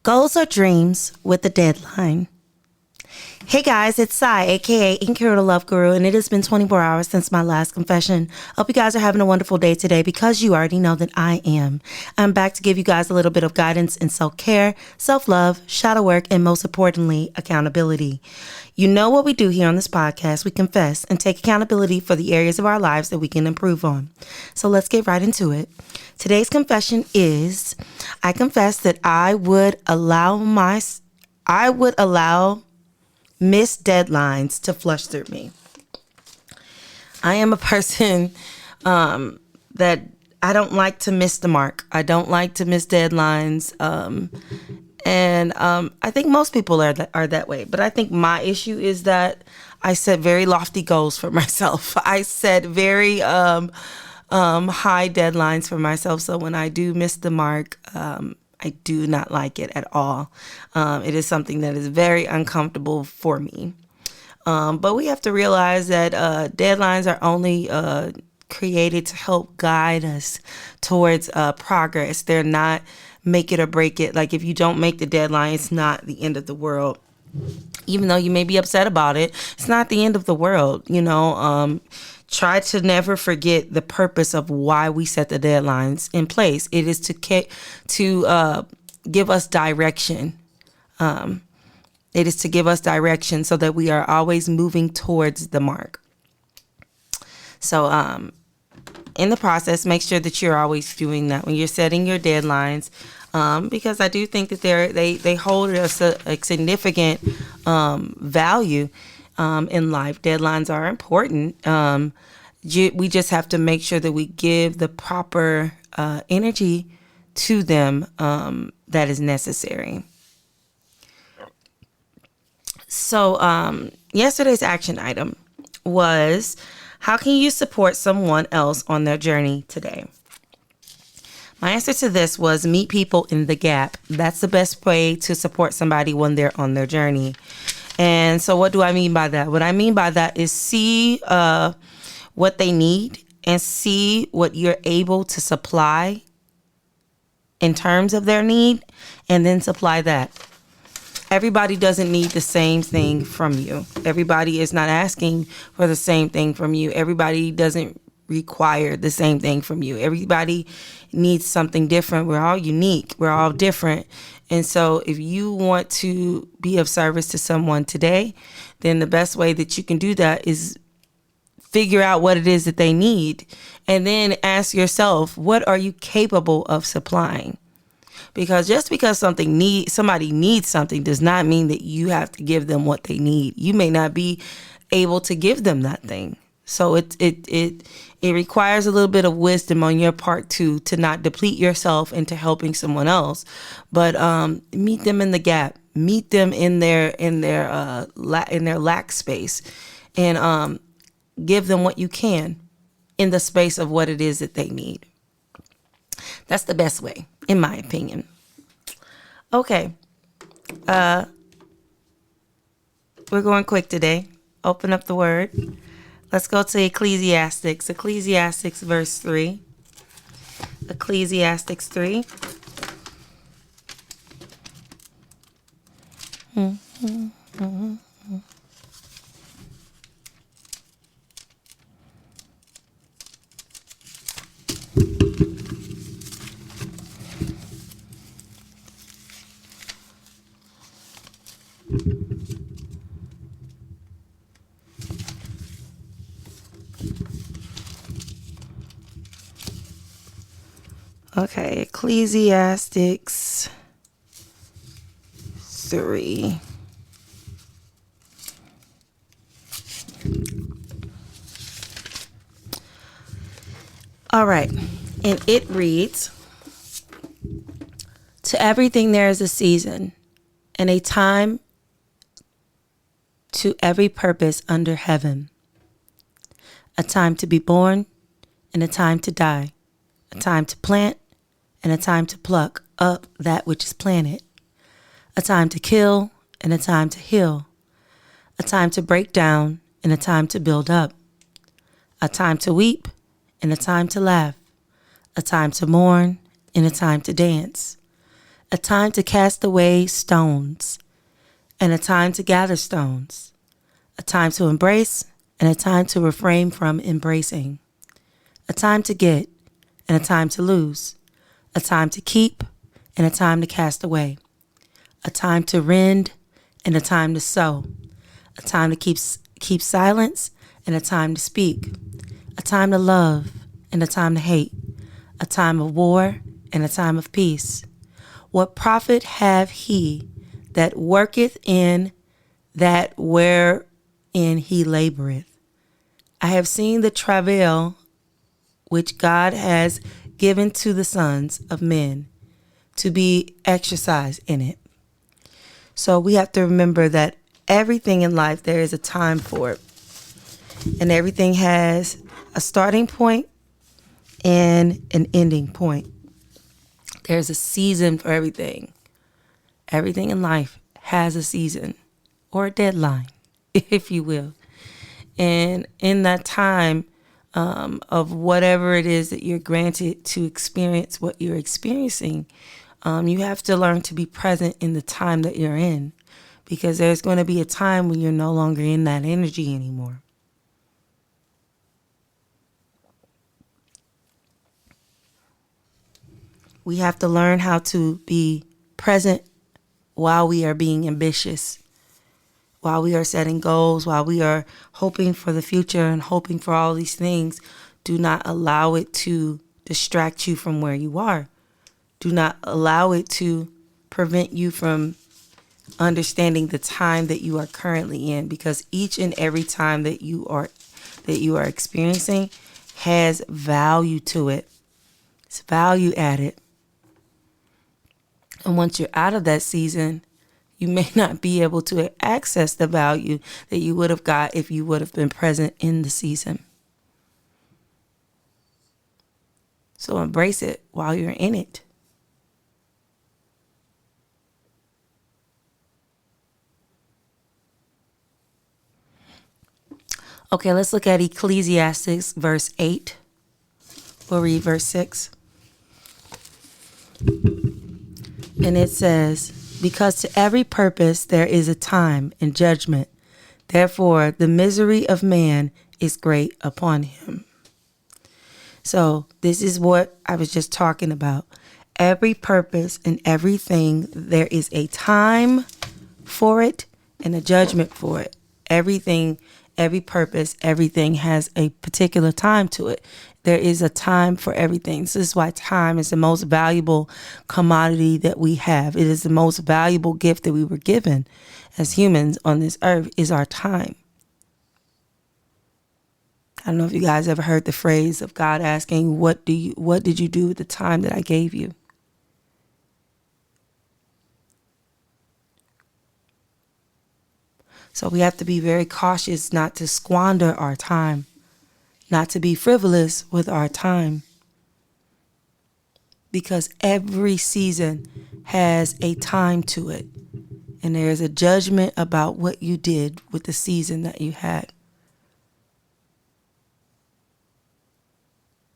Goals are dreams with a deadline. Hey guys, it's Sai, aka Nkiru the Love Guru, and it has been 24 hours since my last confession. Hope you guys are having a wonderful day today because you already know that I am. I'm back to give you guys a little bit of guidance in self-care, self-love, shadow work, and most importantly, accountability. You know what we do here on this podcast. We confess and take accountability for the areas of our lives that we can improve on. So let's get right into it. Today's confession is, I confess that I would allow missed deadlines to fluster me. I am a person that I don't like to miss the mark. I don't like to miss deadlines. And I think most people are that way. But I think my issue is that I set very lofty goals for myself. I set very high deadlines for myself. So when I do miss the mark, I do not like it at all. It is something that is very uncomfortable for me. But we have to realize that deadlines are only created to help guide us towards progress. They're not make it or break it. Like if you don't make the deadline, it's not the end of the world. Even though you may be upset about it, it's not the end of the world. Try to never forget the purpose of why we set the deadlines in place. It is to give us direction. It is to give us direction so that we are always moving towards the mark. So in the process, make sure that you're always doing that when you're setting your deadlines, because I do think that they hold us a significant value in life. Deadlines are important. We just have to make sure that we give the proper energy to them that is necessary. So yesterday's action item was, how can you support someone else on their journey today? My answer to this was meet people in the gap. That's the best way to support somebody when they're on their journey. And so what do I mean by that? What I mean by that is see what they need and see what you're able to supply in terms of their need, and then supply that. Everybody doesn't need the same thing from you. Everybody is not asking for the same thing from you. Everybody doesn't require the same thing from you. Everybody needs something different. We're all unique. We're all different. And so if you want to be of service to someone today, then the best way that you can do that is figure out what it is that they need, and then ask yourself, what are you capable of supplying? Because just because somebody needs something does not mean that you have to give them what they need. You may not be able to give them that thing. So it requires a little bit of wisdom on your part to not deplete yourself into helping someone else, but meet them in the gap, meet them in their lack space, and give them what you can in the space of what it is that they need. That's the best way, in my opinion. Okay. We're going quick today. Open up the word. Let's go to Ecclesiastes. Ecclesiastes verse 3. Ecclesiastes 3. Okay, Ecclesiastes 3. All right, and it reads, to everything there is a season and a time to every purpose under heaven, a time to be born and a time to die, a time to plant and a time to pluck up that which is planted, a time to kill and a time to heal, a time to break down and a time to build up, a time to weep and a time to laugh, a time to mourn and a time to dance, a time to cast away stones, and a time to gather stones, a time to embrace, and a time to refrain from embracing, a time to get, and a time to lose, a time to keep, and a time to cast away, a time to rend, and a time to sow, a time to keep silence, and a time to speak, a time to love, and a time to hate, a time of war, and a time of peace. What profit have he that worketh in that wherein he laboureth? I have seen the travail which God has given to the sons of men to be exercised in it. So we have to remember that everything in life, there is a time for it. And everything has a starting point and an ending point. There's a season for everything. Everything in life has a season or a deadline, if you will. And in that time of whatever it is that you're granted to experience what you're experiencing, you have to learn to be present in the time that you're in, because there's going to be a time when you're no longer in that energy anymore. We have to learn how to be present while we are being ambitious, while we are setting goals, while we are hoping for the future and hoping for all these things. Do not allow it to distract you from where you are. Do not allow it to prevent you from understanding the time that you are currently in, because each and every time that you are experiencing has value to it. It's value added. And once you're out of that season, you may not be able to access the value that you would have got if you would have been present in the season. So embrace it while you're in it. Okay, let's look at Ecclesiastes verse 8. We'll read verse 6. And it says, because to every purpose there is a time and judgment. Therefore, the misery of man is great upon him. So this is what I was just talking about. Every purpose and everything, there is a time for it and a judgment for it. Everything, every purpose, everything has a particular time to it. There is a time for everything. This is why time is the most valuable commodity that we have. It is the most valuable gift that we were given as humans on this earth, is our time. I don't know if you guys ever heard the phrase of God asking, what did you do with the time that I gave you? So we have to be very cautious not to squander our time, not to be frivolous with our time, because every season has a time to it, and there is a judgment about what you did with the season that you had.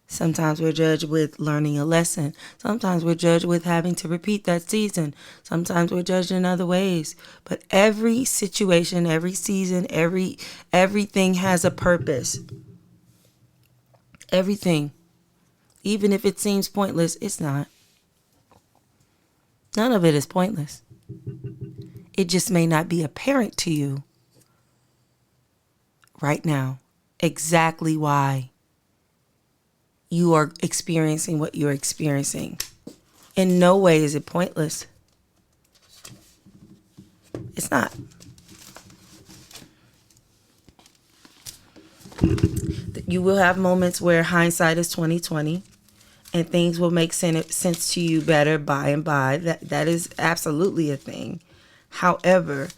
Sometimes we're judged with learning a lesson. Sometimes we're judged with having to repeat that season. Sometimes we're judged in other ways. But every situation, every season, everything has a purpose. Everything. Even if it seems pointless, it's not. None of it is pointless. It just may not be apparent to you right now exactly why you are experiencing what you're experiencing. In no way is it pointless. It's not. You will have moments where hindsight is 20/20 and things will make sense to you better by and by. That is absolutely a thing. However,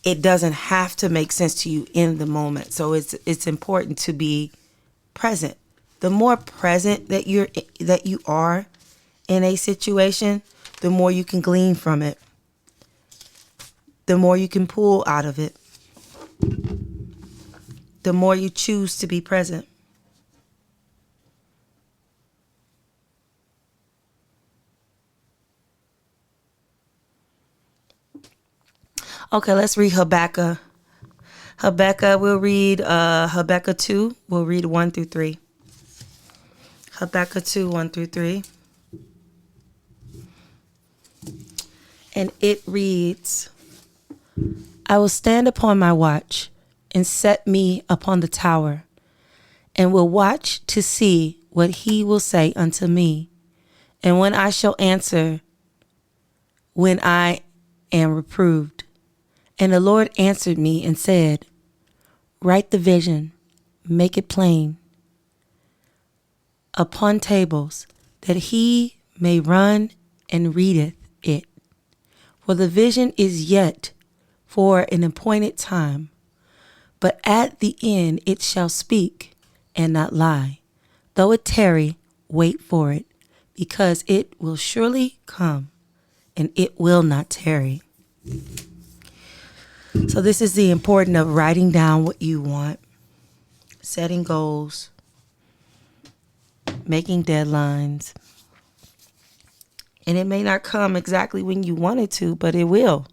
it doesn't have to make sense to you in the moment. So it's important to be present. The more present that you are in a situation, the more you can glean from it. The more you can pull out of it. The more you choose to be present. Okay, let's read Habakkuk. We'll read Habakkuk 2. We'll read 1 through 3. Habakkuk 2, 1 through 3. And it reads, I will stand upon my watch and set me upon the tower, and will watch to see what he will say unto me, and when I shall answer, when I am reproved. And the Lord answered me and said, write the vision, make it plain upon tables, that he may run and readeth it. For the vision is yet for an appointed time, but at the end it shall speak and not lie. Though it tarry, wait for it, because it will surely come, and it will not tarry. So this is the importance of writing down what you want, setting goals, making deadlines. And it may not come exactly when you want it to, but it will.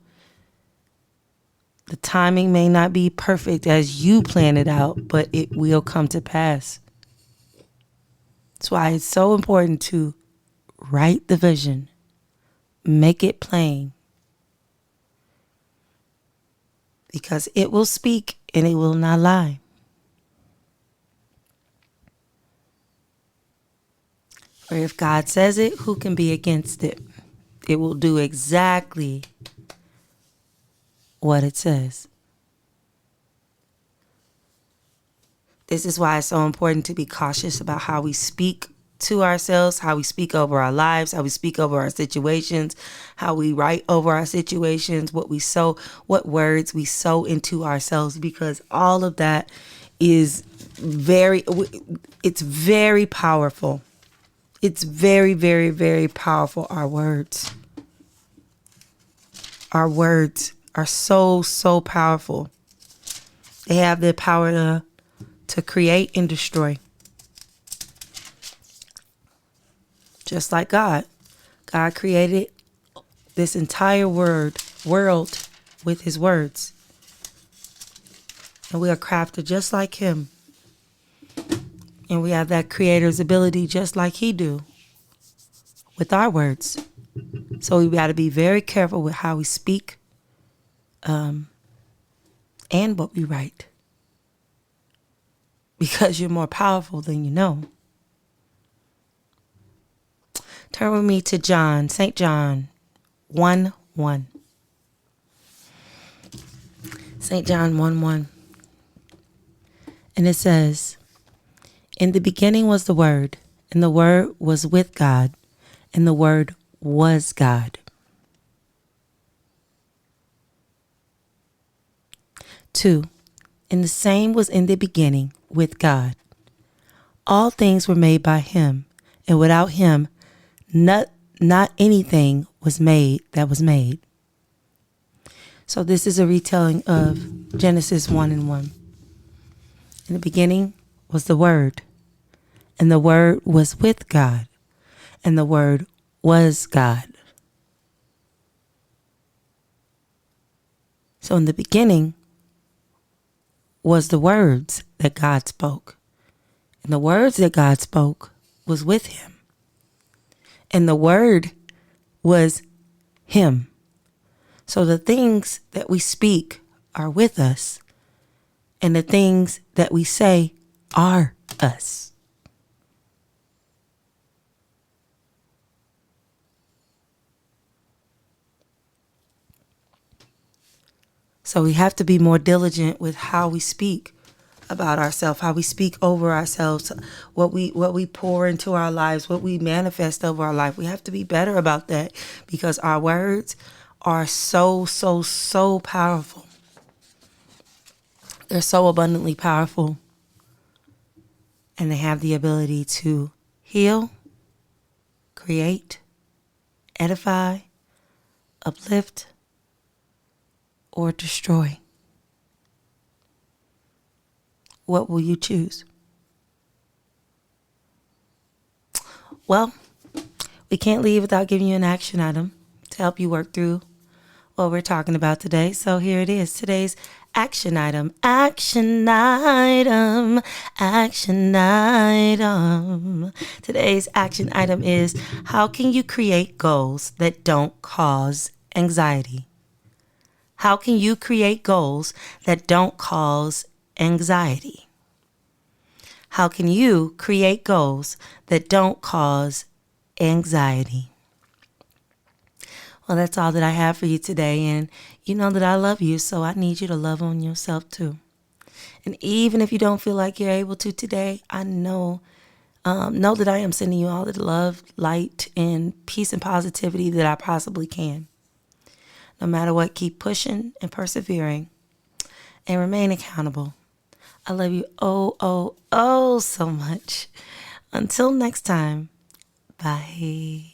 The timing may not be perfect as you plan it out, but it will come to pass. That's why it's so important to write the vision, make it plain, because it will speak and it will not lie. For if God says it, who can be against it? It will do exactly what it says. This is why it's so important to be cautious about how we speak to ourselves, how we speak over our lives, how we speak over our situations, how we write over our situations, what we sow, what words we sow into ourselves, because all of that is it's very powerful. It's very, very, very powerful. Our words are so, so powerful. They have the power to create and destroy. Just like God. God created this entire world with his words. And we are crafted just like him. And we have that creator's ability just like he do with our words. So we got to be very careful with how we speak and what we write. Because you're more powerful than you know. Turn with me to John, St. John 1:1. St. John 1:1. And it says, in the beginning was the Word, and the Word was with God, and the Word was God. 2. And the same was in the beginning with God. All things were made by him, and without him not anything was made that was made. So this is a retelling of Genesis 1:1. In the beginning was the Word, and the Word was with God, and the Word was God. So in the beginning was the words that God spoke. And the words that God spoke was with him. And the Word was him. So the things that we speak are with us. And the things that we say are us. So we have to be more diligent with how we speak about ourselves, how we speak over ourselves, what we pour into our lives, what we manifest over our life. We have to be better about that because our words are so, so, so powerful. They're so abundantly powerful. And they have the ability to heal, create, edify, uplift, or destroy. What will you choose? Well, we can't leave without giving you an action item to help you work through what we're talking about today. So here it is. Today's action item. Action item. Action item. Today's action item is, how can you create goals that don't cause anxiety? How can you create goals that don't cause anxiety? How can you create goals that don't cause anxiety? Well, that's all that I have for you today. And you know that I love you, so I need you to love on yourself too. And even if you don't feel like you're able to today, I know that I am sending you all the love, light, and peace and positivity that I possibly can. No matter what, keep pushing and persevering and remain accountable. I love you oh so much. Until next time, bye.